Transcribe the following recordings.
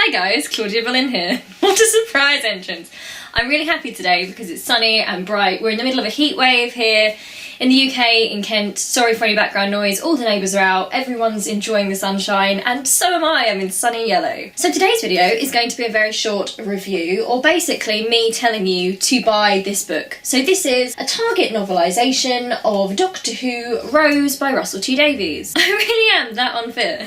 Hi guys, Claudia Boleyn here. What a surprise entrance. I'm really happy today because it's sunny and bright. We're in the middle of a heat wave here in the UK, in Kent. Sorry for any background noise, all the neighbours are out, everyone's enjoying the sunshine, and so am I, I'm in sunny yellow. So today's video is going to be a very short review, or basically me telling you to buy this book. So this is a Target novelisation of Doctor Who Rose by Russell T Davies. I really am that unfit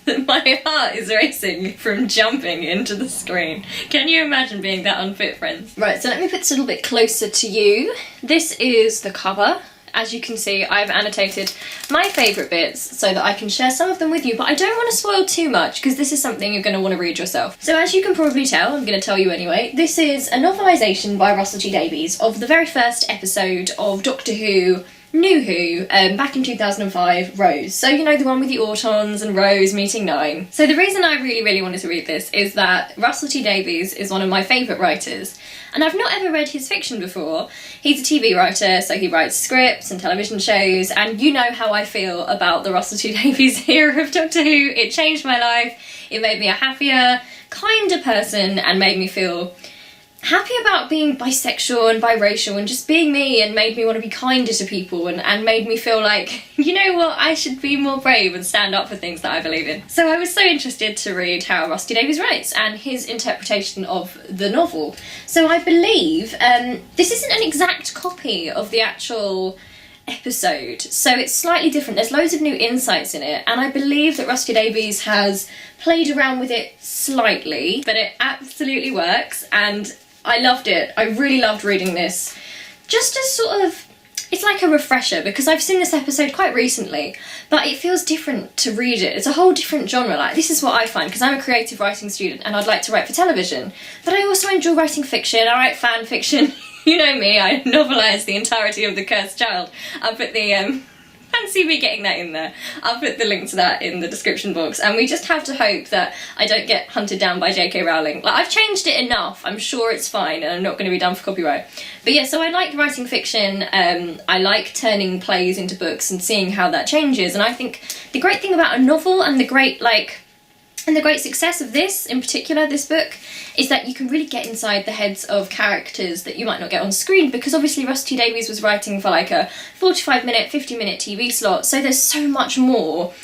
that my heart is racing from jumping into the screen. Can you imagine being that unfit, friends? Right, so let me put this a little bit closer to you. This is the cover. As you can see, I've annotated my favourite bits so that I can share some of them with you, but I don't want to spoil too much because this is something you're going to want to read yourself. So as you can probably tell, I'm going to tell you anyway, this is a novelisation by Russell T Davies of the very first episode of Doctor Who New Who, back in 2005, Rose. So you know, the one with the Autons and Rose meeting Nine. So the reason I really wanted to read this is that Russell T Davies is one of my favourite writers, and I've not ever read his fiction before. He's a TV writer, so he writes scripts and television shows, and you know how I feel about the Russell T Davies era of Doctor Who. It changed my life, it made me a happier, kinder person, and made me feel happy about being bisexual and biracial and just being me, and made me want to be kinder to people, and made me feel like, you know what, I should be more brave and stand up for things that I believe in. So I was so interested to read how Russell T Davies writes and his interpretation of the novel. So I believe this isn't an exact copy of the actual episode, so it's slightly different. There's loads of new insights in it, and I believe that Russell T Davies has played around with it slightly, but it absolutely works, and I loved it. I really loved reading this. Just as sort of, it's like a refresher, because I've seen this episode quite recently, but it feels different to read it. It's a whole different genre. Like, this is what I find, because I'm a creative writing student and I'd like to write for television, but I also enjoy writing fiction. I write fan fiction. You know me, I novelise the entirety of The Cursed Child. I'll put the, fancy me getting that in there. I'll put the link to that in the description box, and we just have to hope that I don't get hunted down by JK Rowling. Like, I've changed it enough, I'm sure it's fine, and I'm not going to be done for copyright. But yeah, so I like writing fiction, I like turning plays into books and seeing how that changes, and I think the great thing about a novel and the great success of this, in particular, this book, is that you can really get inside the heads of characters that you might not get on screen, because obviously Russell T Davies was writing for like a 45-minute, 50-minute TV slot, so there's so much more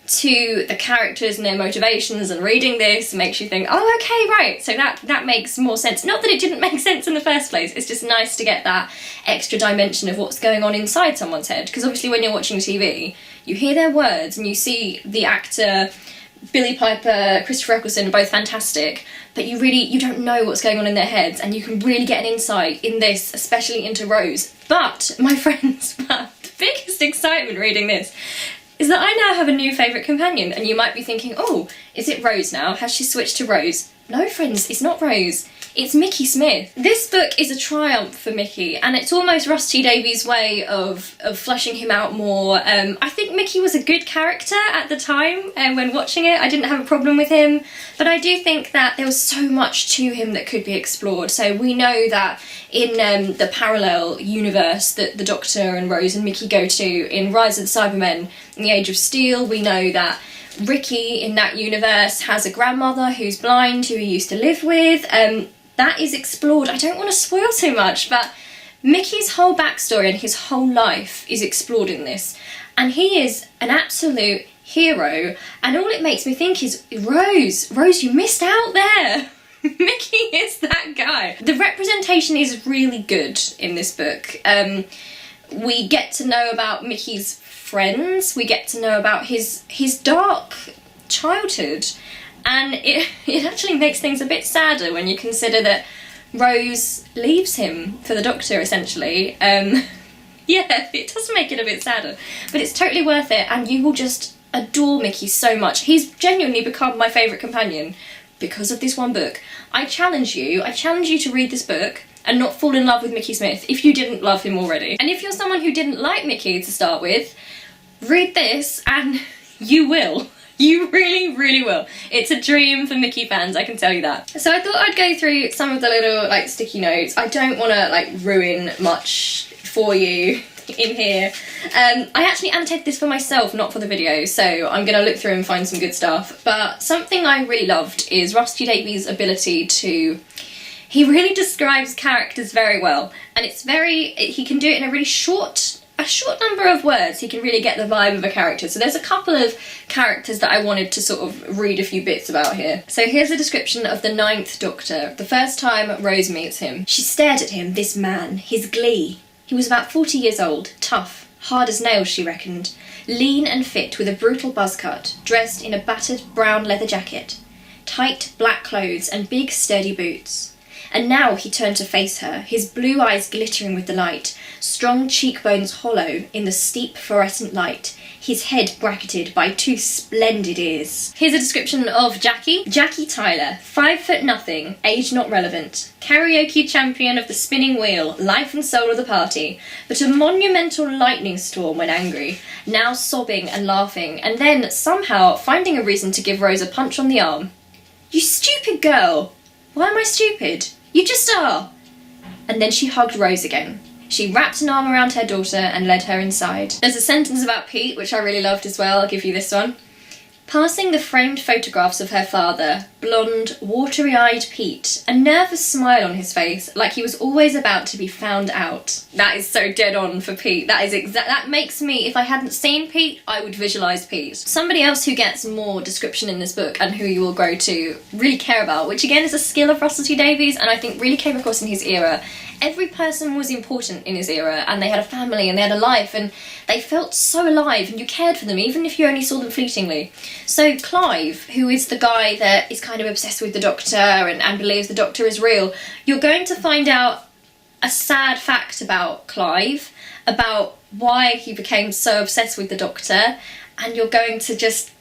to the characters and their motivations, and reading this makes you think, oh, okay, right, so that makes more sense. Not that it didn't make sense in the first place, it's just nice to get that extra dimension of what's going on inside someone's head, because obviously when you're watching TV, you hear their words and you see the actor Billy Piper, Christopher Eccleston are both fantastic, but you don't know what's going on in their heads, and you can really get an insight in this, especially into Rose. But, my friends, the biggest excitement reading this is that I now have a new favourite companion, and you might be thinking, oh, is it Rose now? Has she switched to Rose? No, friends, it's not Rose. It's Mickey Smith. This book is a triumph for Mickey, and it's almost Russ T Davies' way of fleshing him out more. I think Mickey was a good character at the time, and when watching it I didn't have a problem with him, but I do think that there was so much to him that could be explored. So we know that in the parallel universe that the Doctor and Rose and Mickey go to in Rise of the Cybermen in the Age of Steel, we know that Ricky in that universe has a grandmother who's blind who he used to live with. That is explored. I don't want to spoil too much, but Mickey's whole backstory and his whole life is explored in this, and he is an absolute hero, and all it makes me think is, Rose, you missed out there. Mickey is that guy. The representation is really good in this book. We get to know about Mickey's friends, we get to know about his dark childhood, and it actually makes things a bit sadder when you consider that Rose leaves him for the Doctor, essentially. Yeah, it does make it a bit sadder, but it's totally worth it, and you will just adore Mickey so much. He's genuinely become my favourite companion because of this one book. I challenge you to read this book and not fall in love with Mickey Smith if you didn't love him already. And if you're someone who didn't like Mickey to start with, read this and you will. You really will. It's a dream for Mickey fans, I can tell you that. So I thought I'd go through some of the little sticky notes. I don't want to ruin much for you. in here. I actually annotated this for myself, not for the video, so I'm going to look through and find some good stuff. But something I really loved is Rusty Davies' ability to... He really describes characters very well, and he can do it in a short number of words. He can really get the vibe of a character. So there's a couple of characters that I wanted to sort of read a few bits about here. So here's a description of the 9th Doctor, the first time Rose meets him. She stared at him, this man, his glee. He was about 40 years old, tough, hard as nails, she reckoned, lean and fit with a brutal buzz cut, dressed in a battered brown leather jacket, tight black clothes and big sturdy boots. And now he turned to face her, his blue eyes glittering with delight, strong cheekbones hollow in the steep fluorescent light, his head bracketed by 2 splendid ears. Here's a description of Jackie. Jackie Tyler, 5 foot nothing, age not relevant, karaoke champion of the spinning wheel, life and soul of the party, but a monumental lightning storm when angry, now sobbing and laughing, and then somehow finding a reason to give Rose a punch on the arm. You stupid girl! Why am I stupid? You just are! And then she hugged Rose again. She wrapped an arm around her daughter and led her inside. There's a sentence about Pete, which I really loved as well. I'll give you this one. Passing the framed photographs of her father, blonde, watery-eyed Pete, a nervous smile on his face, like he was always about to be found out. That is so dead on for Pete. That makes me, if I hadn't seen Pete, I would visualise Pete. Somebody else who gets more description in this book and who you will grow to really care about, which again is a skill of Russell T Davies, and I think really came across in his era. Every person was important in his era, and they had a family and they had a life, and they felt so alive, and you cared for them even if you only saw them fleetingly. So Clive, who is the guy that is kind of obsessed with the Doctor and believes the Doctor is real, you're going to find out a sad fact about Clive, about why he became so obsessed with the Doctor, and you're going to just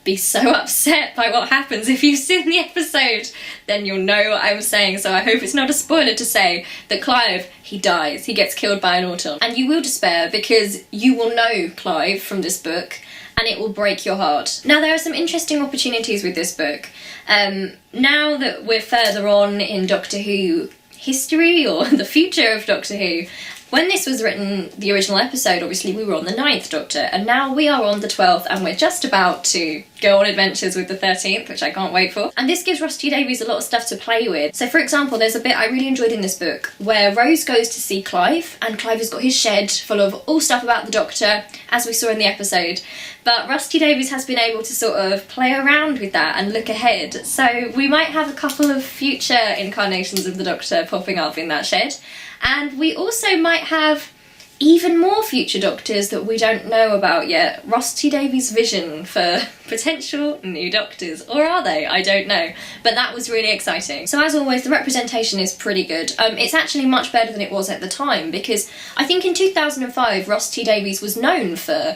be so upset by what happens. If you've seen the episode, then you'll know what I'm saying, so I hope it's not a spoiler to say that Clive, he dies. He gets killed by an autumn. And you will despair because you will know Clive from this book, and it will break your heart. Now, there are some interesting opportunities with this book. Now that we're further on in Doctor Who history, or the future of Doctor Who, when this was written, the original episode, obviously we were on the 9th Doctor, and now we are on the 12th, and we're just about to go on adventures with the 13th, which I can't wait for. And this gives Rusty Davies a lot of stuff to play with. So for example, there's a bit I really enjoyed in this book where Rose goes to see Clive, and Clive has got his shed full of all stuff about the Doctor, as we saw in the episode. But Rusty Davies has been able to sort of play around with that and look ahead. So we might have a couple of future incarnations of the Doctor popping up in that shed. And we also might have even more future Doctors that we don't know about yet. Rusty Davies' vision for potential new Doctors. Or are they? I don't know. But that was really exciting. So as always, the representation is pretty good. It's actually much better than it was at the time, because I think in 2005, Rusty Davies was known for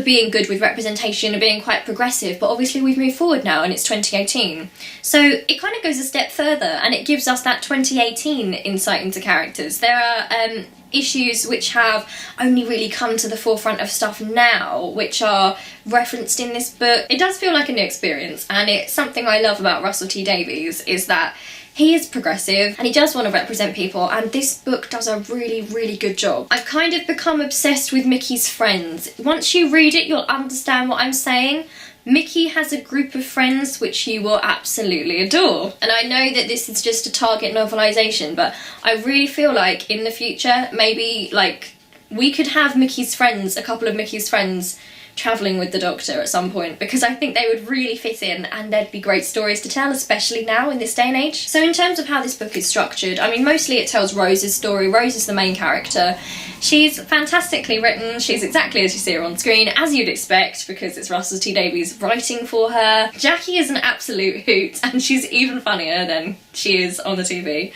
being good with representation and being quite progressive, but obviously we've moved forward now and it's 2018. So it kind of goes a step further, and it gives us that 2018 insight into characters. There are issues which have only really come to the forefront of stuff now, which are referenced in this book. It does feel like a new experience, and it's something I love about Russell T Davies, is that he is progressive and he does want to represent people, and this book does a really, really good job. I've kind of become obsessed with Mickey's friends. Once you read it, you'll understand what I'm saying. Mickey has a group of friends which you will absolutely adore. And I know that this is just a Target novelisation, but I really feel like in the future, maybe like we could have Mickey's friends, a couple of Mickey's friends, travelling with the Doctor at some point, because I think they would really fit in and there'd be great stories to tell, especially now in this day and age. So in terms of how this book is structured, I mean, mostly it tells Rose's story. Rose is the main character. She's fantastically written. She's exactly as you see her on screen, as you'd expect, because it's Russell T Davies writing for her. Jackie is an absolute hoot, and she's even funnier than she is on the TV.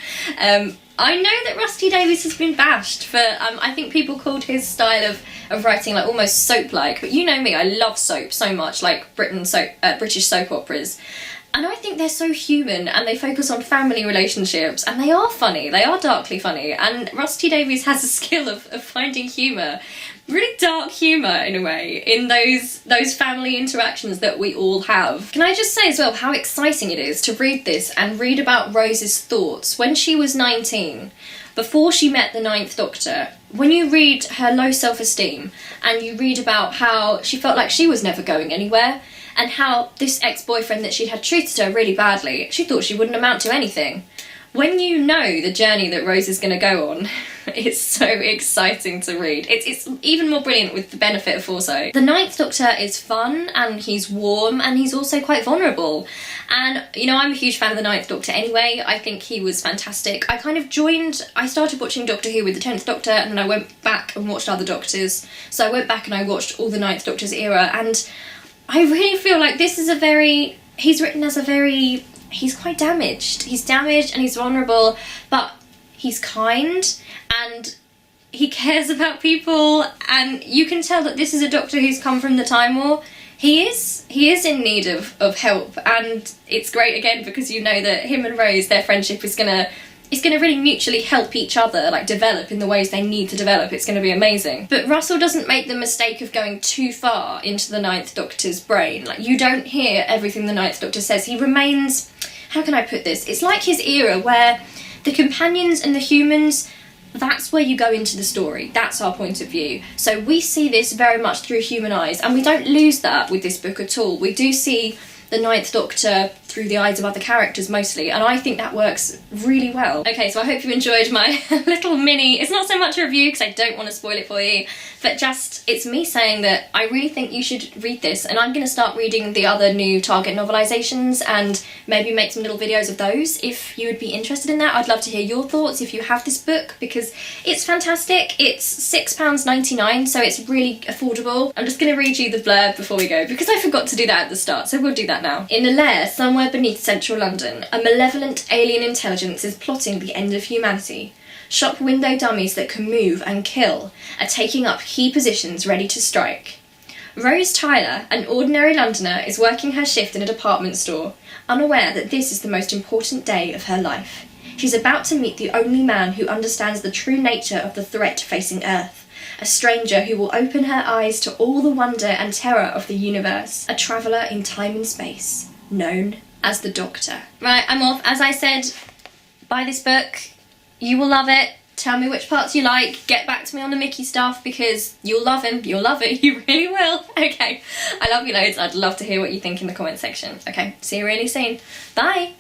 I know that Rusty Davies has been bashed for, I think people called his style of writing like almost soap-like, but you know me, I love soap so much, like British soap operas. And I think they're so human, and they focus on family relationships, and they are funny, they are darkly funny, and Rusty Davies has a skill of finding humour, really dark humour in a way, in those family interactions that we all have. Can I just say as well how exciting it is to read this and read about Rose's thoughts when she was 19, before she met the Ninth Doctor, when you read her low self-esteem and you read about how she felt like she was never going anywhere and how this ex-boyfriend that she'd had treated her really badly, she thought she wouldn't amount to anything. When you know the journey that Rose is going to go on, it's so exciting to read. It's even more brilliant with the benefit of foresight. The Ninth Doctor is fun and he's warm and he's also quite vulnerable. And, you know, I'm a huge fan of the Ninth Doctor anyway. I think he was fantastic. I started watching Doctor Who with the 10th Doctor and then I went back and watched other Doctors. So I went back and I watched all the Ninth Doctor's era, and I really feel like this is he's quite damaged. He's damaged and he's vulnerable, but he's kind and he cares about people, and you can tell that this is a Doctor who's come from the Time War. He is in need of help, and it's great again because you know that him and Rose, their friendship is gonna really mutually help each other, like develop in the ways they need to develop. It's gonna be amazing. But Russell doesn't make the mistake of going too far into the Ninth Doctor's brain. Like, you don't hear everything the Ninth Doctor says. He remains, how can I put this? It's like his era where the companions and the humans, that's where you go into the story. That's our point of view. So we see this very much through human eyes, and we don't lose that with this book at all. We do see the Ninth Doctor through the eyes of other characters mostly, and I think that works really well. Okay, so I hope you enjoyed my little mini, it's not so much a review because I don't want to spoil it for you, but just, it's me saying that I really think you should read this, and I'm going to start reading the other new Target novelisations and maybe make some little videos of those if you would be interested in that. I'd love to hear your thoughts if you have this book, because it's fantastic. It's £6.99, so it's really affordable. I'm just going to read you the blurb before we go, because I forgot to do that at the start, so we'll do that now. In a lair somewhere beneath central London, a malevolent alien intelligence is plotting the end of humanity. Shop window dummies that can move and kill are taking up key positions ready to strike. Rose Tyler, an ordinary Londoner, is working her shift in a department store, unaware that this is the most important day of her life. She's about to meet the only man who understands the true nature of the threat facing Earth. A stranger who will open her eyes to all the wonder and terror of the universe. A traveller in time and space, known as the Doctor. Right, I'm off. As I said, buy this book. You will love it. Tell me which parts you like. Get back to me on the Mickey stuff because you'll love him. You'll love it. You really will. Okay. I love you loads. I'd love to hear what you think in the comment section. Okay. See you really soon. Bye.